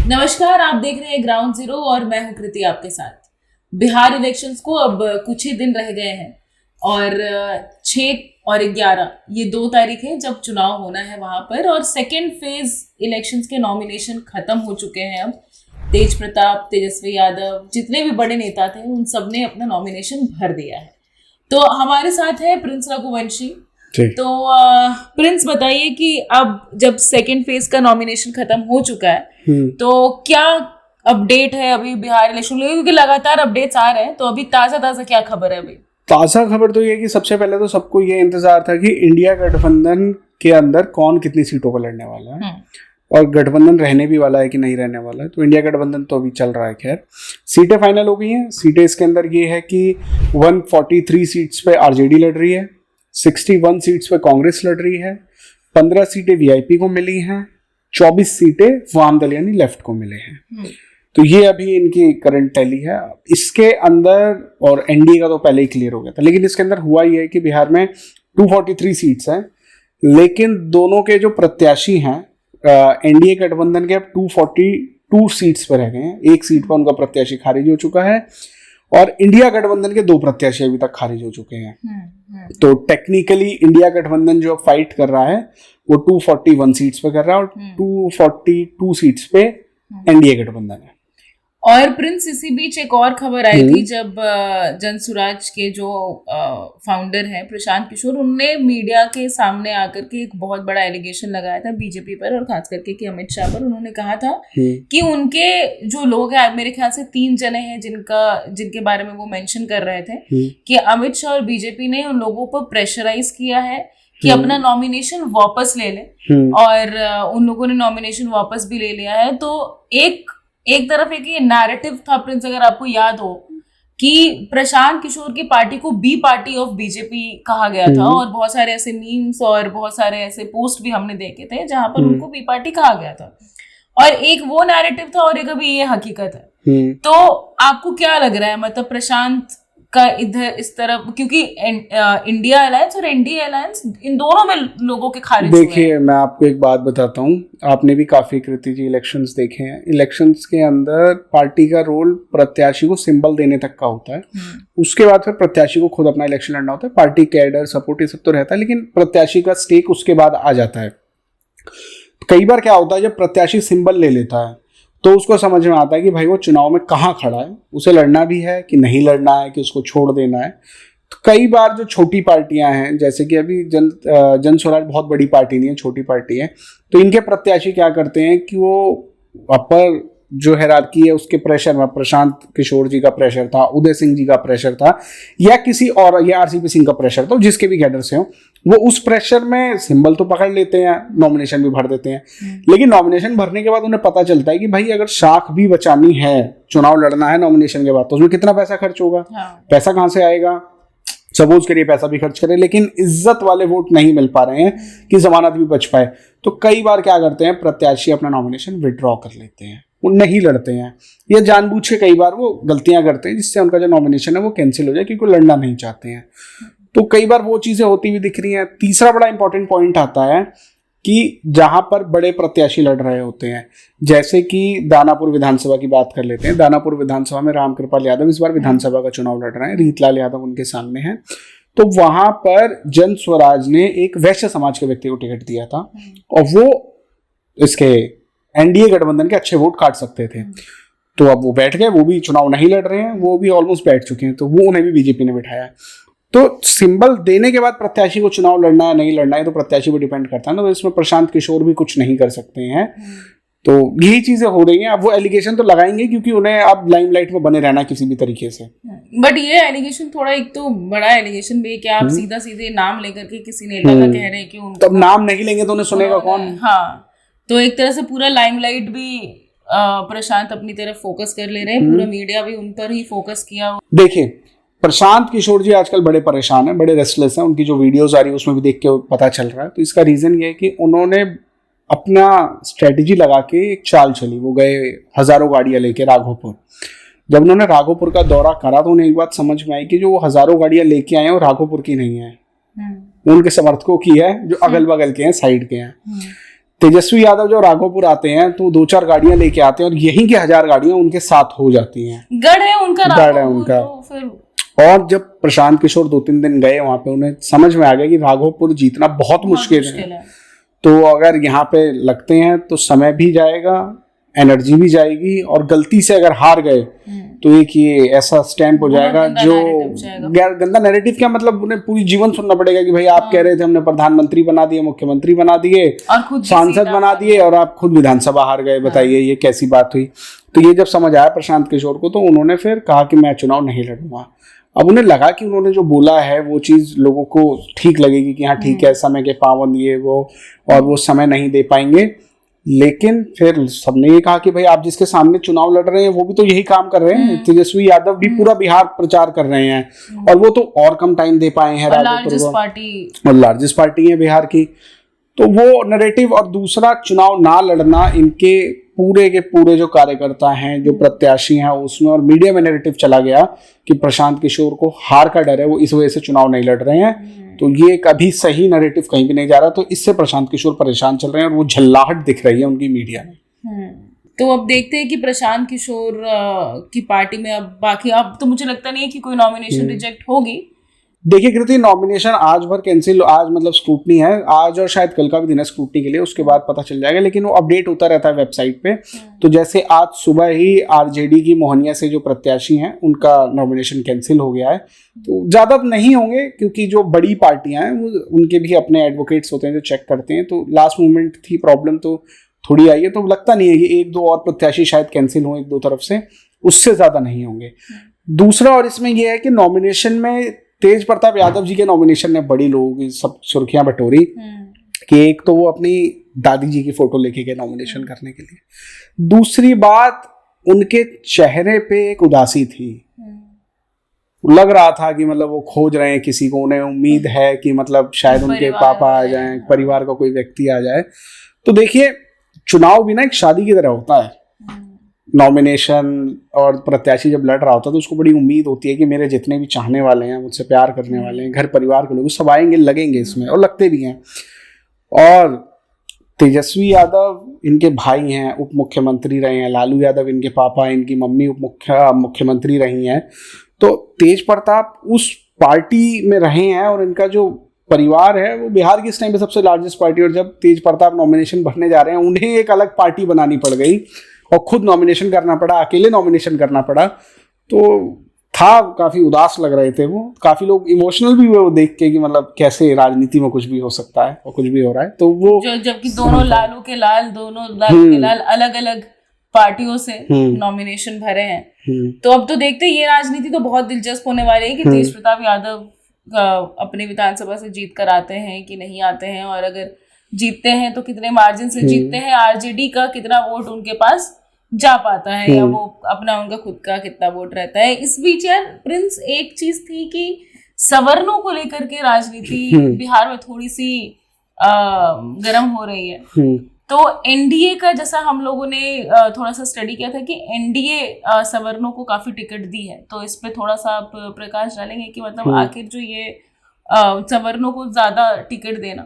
नमस्कार, आप देख रहे हैं ग्राउंड जीरो और मैं हूं कृति आपके साथ। बिहार इलेक्शंस को अब कुछ ही दिन रह गए हैं और 6 और 11 ये 2 तारीख है जब चुनाव होना है वहां पर। और सेकेंड फेज इलेक्शंस के नॉमिनेशन खत्म हो चुके हैं। अब तेज प्रताप, तेजस्वी यादव, जितने भी बड़े नेता थे उन सब ने अपना नॉमिनेशन भर दिया है। तो हमारे साथ है प्रिंस रघुवंशी। तो प्रिंस बताइए कि अब जब सेकेंड फेज का नॉमिनेशन खत्म हो चुका है तो क्या अपडेट है अभी बिहार इलेक्शन, क्योंकि लगातार अपडेट्स आ रहे हैं, तो अभी ताजा क्या खबर है? अभी ताजा खबर तो ये कि सबसे पहले तो सबको ये इंतजार था कि इंडिया गठबंधन के अंदर कौन कितनी सीटों पर लड़ने वाला है और गठबंधन रहने भी वाला है कि नहीं रहने वाला है। तो इंडिया गठबंधन तो अभी चल रहा है। खैर, सीटें फाइनल हो गई हैं। सीटें इसके अंदर ये है कि 143 सीट्स पे आरजेडी लड़ रही है, 61 सीट्स पे कांग्रेस लड़ रही है, 15 सीटें वीआईपी को मिली हैं, 24 सीटें वाम दल यानी लेफ्ट को मिले हैं। तो ये अभी इनकी करंट टैली है। इसके अंदर, और एनडीए का तो पहले ही क्लियर हो गया था, लेकिन इसके अंदर हुआ ये है कि बिहार में 243 सीट्स हैं, लेकिन दोनों के जो प्रत्याशी हैं एनडीए गठबंधन के अब 242 सीट्स पर रह गए हैं। एक सीट पर उनका प्रत्याशी खारिज हो चुका है और इंडिया गठबंधन के 2 प्रत्याशी अभी तक खारिज हो चुके हैं। तो टेक्निकली इंडिया गठबंधन जो फाइट कर रहा है वो 241 सीट्स पे कर रहा है और 242 सीट्स पे एनडीए गठबंधन है। और प्रिंस, इसी बीच एक और खबर आई थी जब जनसुराज के जो फाउंडर हैं प्रशांत किशोर, उनने मीडिया के सामने आकर के एक बहुत बड़ा एलिगेशन लगाया था बीजेपी पर और खास करके कि अमित शाह पर। उन्होंने कहा था कि उनके जो लोग हैं, मेरे ख्याल से 3 जने हैं जिनके बारे में वो मेंशन कर रहे थे कि अमित शाह और बीजेपी ने उन लोगों पर प्रेशराइज किया है कि अपना नॉमिनेशन वापस ले ले, और उन लोगों ने नॉमिनेशन वापस भी ले लिया है। तो एक तरफ एक ये नैरेटिव था प्रिंस, अगर आपको याद हो, कि प्रशांत किशोर की पार्टी को बी पार्टी ऑफ बीजेपी कहा गया था और बहुत सारे ऐसे मीम्स और बहुत सारे ऐसे पोस्ट भी हमने देखे थे जहां पर उनको बी पार्टी कहा गया था। और एक वो नैरेटिव था और एक अभी ये हकीकत है। तो आपको क्या लग रहा है, मतलब प्रशांत का इधर इस तरफ, क्योंकि इंडिया अलायंस और एनडीए अलायंस, इन दोनों में लोगों के खारिज हुए हैं। देखिए, मैं आपको एक बात बताता हूँ, आपने भी काफी कृति जी इलेक्शंस देखे हैं। इलेक्शंस के अंदर पार्टी का रोल प्रत्याशी को सिंबल देने तक का होता है। उसके बाद फिर प्रत्याशी को खुद अपना इलेक्शन लड़ना होता है। पार्टी कैडर सपोर्ट ये सब तो रहता है, लेकिन प्रत्याशी का स्टेक उसके बाद आ जाता है। कई बार क्या होता है, जब प्रत्याशी सिंबल ले लेता है तो उसको समझ में आता है कि भाई वो चुनाव में कहाँ खड़ा है, उसे लड़ना भी है कि नहीं लड़ना है, कि उसको छोड़ देना है। तो कई बार जो छोटी पार्टियां हैं, जैसे कि अभी जन स्वराज बहुत बड़ी पार्टी नहीं है, छोटी पार्टी है, तो इनके प्रत्याशी क्या करते हैं कि वो अपर जो हायरार्की है उसके प्रेशर में, प्रशांत किशोर जी का प्रेशर था, उदय सिंह जी का प्रेशर था, या किसी और, या आरसीपी सिंह का प्रेशर था, जिसके भी कैडर से हो, वो उस प्रेशर में सिंबल तो पकड़ लेते हैं, नॉमिनेशन भी भर देते हैं। लेकिन नॉमिनेशन भरने के बाद उन्हें पता चलता है कि भाई अगर शाख भी बचानी है, चुनाव लड़ना है नॉमिनेशन के बाद, तो उसमें कितना पैसा खर्च होगा, पैसा कहाँ से आएगा। सपोज करिए पैसा भी खर्च करें, लेकिन इज्जत वाले वोट नहीं मिल पा रहे हैं कि जमानत भी बच पाए, तो कई बार क्या करते हैं, प्रत्याशी अपना नॉमिनेशन विड्रॉ कर लेते हैं, वो नहीं लड़ते हैं, या जानबूझ के कई बार वो गलतियां करते हैं जिससे उनका जो नॉमिनेशन है वो कैंसिल हो जाए, क्योंकि वो लड़ना नहीं चाहते हैं। तो कई बार वो चीजें होती हुई दिख रही हैं। तीसरा बड़ा इंपॉर्टेंट पॉइंट आता है कि जहां पर बड़े प्रत्याशी लड़ रहे होते हैं, जैसे कि दानापुर विधानसभा की बात कर लेते हैं। दानापुर विधानसभा में रामकृपाल यादव इस बार विधानसभा का चुनाव लड़ रहे हैं, रीतलाल यादव उनके सामने हैं। तो वहां पर जन स्वराज ने एक वैश्य समाज के व्यक्ति को टिकट दिया था और वो इसके एनडीए गठबंधन के अच्छे वोट काट सकते थे। तो अब वो बैठ गए, वो भी चुनाव नहीं लड़ रहे हैं, वो भी ऑलमोस्ट बैठ चुके हैं, तो वो उन्हें भी बीजेपी ने बिठाया। तो सिंबल देने के बाद प्रत्याशी को चुनाव लड़ना है नहीं लड़ना है तो प्रत्याशी पर डिपेंड करता है ना। तो इसमें प्रशांत किशोर भी कुछ नहीं कर सकते हैं। तो यही चीजें हो रही हैं। अब वो एलिगेशन तो लगाएंगे क्योंकि उन्हें अब लाइमलाइट में बने रहना किसी भी तरीके से। बट ये एलिगेशन थोड़ा, एक तो बड़ा एलिगेशन भी है कि आप सीधा सीधे नाम लेकर के किसी नेता का कह रहे हैं कि उनको, तब नाम नहीं लेंगे तो उन्हें सुनेगा कौन। हाँ, तो एक तरह से पूरा लाइमलाइट भी प्रशांत अपनी तरफ फोकस कर ले रहे हैं, पूरा मीडिया भी उन पर ही फोकस किया। देखिए, प्रशांत किशोर जी आजकल बड़े परेशान हैं, बड़े रेस्टलेस हैं। उनकी जो वीडियोस आ रही है उसमें भी देख के पता चल रहा है। तो इसका रीजन ये है कि उन्होंने अपना स्ट्रेटजी लगा के एक चाल चली। वो गए हजारों गाड़ियां लेके राघोपुर। जब उन्होंने राघोपुर का दौरा करा तो उन्हें एक बात समझ में आई कि जो वो हजारों गाड़ियां लेके आए हैं वो राघोपुर की नहीं है, वो उनके समर्थकों की है जो अगल बगल के हैं, साइड के हैं। तेजस्वी यादव जो राघोपुर आते हैं तो 2-4 गाड़ियां लेके आते हैं और यहीं की 1000 गाड़ियां उनके साथ हो जाती हैं। गढ़ है उनका, गढ़ है उनका। तो फिर और जब प्रशांत किशोर 2-3 दिन गए वहां पे, उन्हें समझ में आ गया कि राघोपुर जीतना बहुत मुश्किल है। तो अगर यहाँ पे लगते हैं तो समय भी जाएगा, एनर्जी भी जाएगी, और गलती से अगर हार गए तो एक ये ऐसा स्टैंप हो जाएगा जो गंदा नैरेटिव। क्या मतलब, उन्हें पूरी जीवन सुनना पड़ेगा कि भाई आप कह रहे थे हमने प्रधानमंत्री बना दिए, मुख्यमंत्री बना दिए, सांसद बना दिए, और आप खुद विधानसभा हार गए। बताइए ये कैसी बात हुई। तो ये जब समझ आया प्रशांत किशोर को, तो उन्होंने फिर कहा कि मैं चुनाव नहीं लड़ूंगा। अब उन्हें लगा कि उन्होंने जो बोला है वो चीज लोगों को ठीक लगेगी कि हाँ ठीक है, समय के पाबंद ये वो, और वो समय नहीं दे पाएंगे। लेकिन फिर सबने ये कहा कि भाई आप जिसके सामने चुनाव लड़ रहे हैं वो भी तो यही काम कर रहे हैं। तेजस्वी यादव भी पूरा बिहार प्रचार कर रहे हैं और वो तो और कम टाइम दे पाए हैं, और लार्जेस्ट पार्टी है बिहार की। तो वो नैरेटिव, और दूसरा चुनाव ना लड़ना, इनके पूरे के पूरे जो कार्यकर्ता हैं, जो प्रत्याशी हैं, उसमें और मीडिया में नैरेटिव चला गया कि प्रशांत किशोर को हार का डर है, वो इस वजह से चुनाव नहीं लड़ रहे हैं। तो ये कभी सही नैरेटिव कहीं भी नहीं जा रहा। तो इससे प्रशांत किशोर परेशान चल रहे हैं और वो झल्लाहट दिख रही है उनकी मीडिया में। तो अब देखते हैं कि प्रशांत किशोर की पार्टी में अब बाकी, अब तो मुझे लगता नहीं है कि कोई नॉमिनेशन रिजेक्ट होगी। देखिए कृति, नॉमिनेशन आज भर कैंसिल, आज मतलब स्क्रूटनी है, आज और शायद कल का भी दिन है स्क्रूटनी के लिए, उसके बाद पता चल जाएगा। लेकिन वो अपडेट होता रहता है वेबसाइट पे। तो जैसे आज सुबह ही आरजेडी की मोहनिया से जो प्रत्याशी हैं उनका नॉमिनेशन कैंसिल हो गया है। तो ज्यादा नहीं होंगे क्योंकि जो बड़ी पार्टियां हैं वो उनके भी अपने एडवोकेट्स होते हैं जो चेक करते हैं। तो लास्ट मोमेंट थी प्रॉब्लम, तो थोड़ी आई है। तो लगता नहीं है कि 1-2 और प्रत्याशी शायद कैंसिल हों 1-2 तरफ से, उससे ज्यादा नहीं होंगे। दूसरा, और इसमें यह है कि नॉमिनेशन में तेज प्रताप यादव जी के नॉमिनेशन ने बड़ी लोगों की सब सुर्खियां बटोरी कि एक तो वो अपनी दादी जी की फोटो लेके गए नॉमिनेशन करने के लिए। दूसरी बात, उनके चेहरे पे एक उदासी थी, लग रहा था कि मतलब वो खोज रहे हैं किसी को, उन्हें उम्मीद है कि मतलब शायद उनके पापा आ जाएं, परिवार का कोई व्यक्ति आ जाए। तो देखिए, चुनाव भी ना एक शादी की तरह होता है। नॉमिनेशन और प्रत्याशी जब लड़ रहा होता है तो उसको बड़ी उम्मीद होती है कि मेरे जितने भी चाहने वाले हैं, मुझसे प्यार करने वाले हैं, घर परिवार के लोग, सब आएंगे, लगेंगे इसमें, और लगते भी हैं। और तेजस्वी यादव इनके भाई हैं, उप मुख्यमंत्री रहे हैं, लालू यादव इनके पापा, इनकी मम्मी उप मुख्यमंत्री रही हैं। तो तेज प्रताप उस पार्टी में रहे हैं और इनका जो परिवार है वो बिहार की इस टाइम पे सबसे लार्जेस्ट पार्टी। और जब तेज प्रताप नॉमिनेशन भरने जा रहे हैं, उन्हें एक अलग पार्टी बनानी पड़ गई और खुद नॉमिनेशन करना पड़ा, अकेले नॉमिनेशन करना पड़ा। तो था, काफी उदास लग रहे थे वो, काफी लोग इमोशनल भी हुए वो देख के कि मतलब कैसे राजनीति में कुछ भी हो सकता है और कुछ भी हो रहा है। तो वो जबकि दोनों लालू के लाल अलग अलग पार्टियों से नॉमिनेशन भरे हैं। तो अब तो देखते हैं, ये राजनीति तो बहुत दिलचस्प होने वाली है कि तेज प्रताप यादव अपनी विधानसभा से जीत कर आते हैं कि नहीं आते हैं, और अगर जीतते हैं तो कितने मार्जिन से जीतते हैं, आरजेडी का कितना वोट उनके पास जा पाता है, या वो अपना उनका खुद का कितना वोट रहता है। इस बीच यार प्रिंस, एक चीज थी कि सवर्णों को लेकर के राजनीति बिहार में थोड़ी सी गर्म हो रही है। तो एनडीए का, जैसा हम लोगों ने थोड़ा सा स्टडी किया था कि एनडीए सवर्णों को काफी टिकट दी है। तो इस पे थोड़ा सा आप प्रकाश डालेंगे कि मतलब आखिर जो ये सवर्णों को ज्यादा टिकट देना,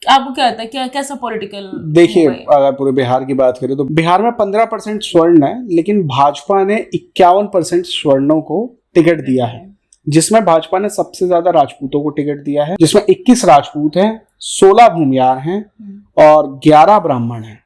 आपको क्या लगता है, क्या कैसा पॉलिटिकल? देखिए, अगर पूरे बिहार की बात करें तो बिहार में 15% स्वर्ण है, लेकिन भाजपा ने 51% स्वर्णों को टिकट दिया है, जिसमें भाजपा ने सबसे ज्यादा राजपूतों को टिकट दिया है, जिसमें 21 राजपूत हैं, 16 भूमियार हैं और 11 ब्राह्मण हैं,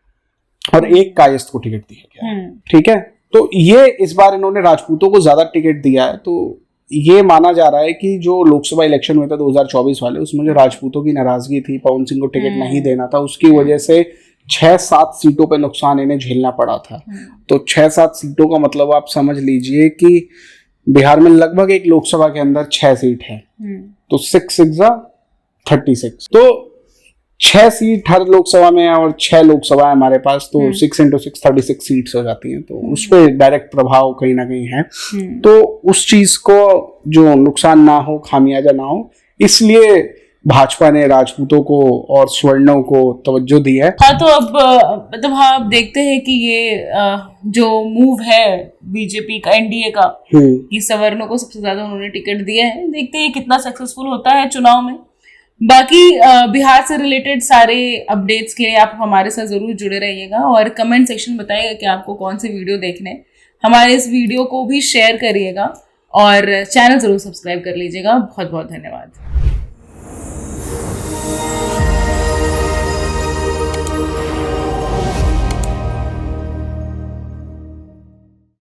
और 1 कायस्थ को टिकट दिया गया। ठीक है, तो ये इस बार इन्होंने राजपूतों को ज्यादा टिकट दिया है। तो ये माना जा रहा है कि जो लोकसभा इलेक्शन हुए थे 2024 वाले, उसमें जो राजपूतों की नाराजगी थी, पवन सिंह को टिकट नहीं देना था, उसकी वजह से 6-7 सीटों पे नुकसान इन्हें झेलना पड़ा था। तो 6-7 सीटों का मतलब आप समझ लीजिए कि बिहार में लगभग एक लोकसभा के अंदर 6 सीट है, तो 6-6-36, तो 6 सीट हर लोकसभा में है, और 6 लोकसभा है हमारे पास, तो 6 × 6 36 सीट्स हो जाती हैं। तो उस पर डायरेक्ट प्रभाव कहीं ना कहीं है। तो उस चीज को जो नुकसान ना हो, खामियाजा ना हो, इसलिए भाजपा ने राजपूतों को और स्वर्णों को तवज्जो दी है। हाँ, तो अब मतलब हाँ, अब देखते हैं कि ये जो मूव है बीजेपी का, एनडीए का, कि सवर्णों को सबसे ज्यादा उन्होंने टिकट दिया है, देखते हैं कितना सक्सेसफुल होता है चुनाव में। बाकी बिहार से रिलेटेड सारे अपडेट्स के लिए आप हमारे साथ जरूर जुड़े रहिएगा और कमेंट सेक्शन बताइएगा कि आपको कौन से वीडियो देखने हैं। हमारे इस वीडियो को भी शेयर करिएगा और चैनल जरूर सब्सक्राइब कर लीजिएगा। बहुत बहुत धन्यवाद।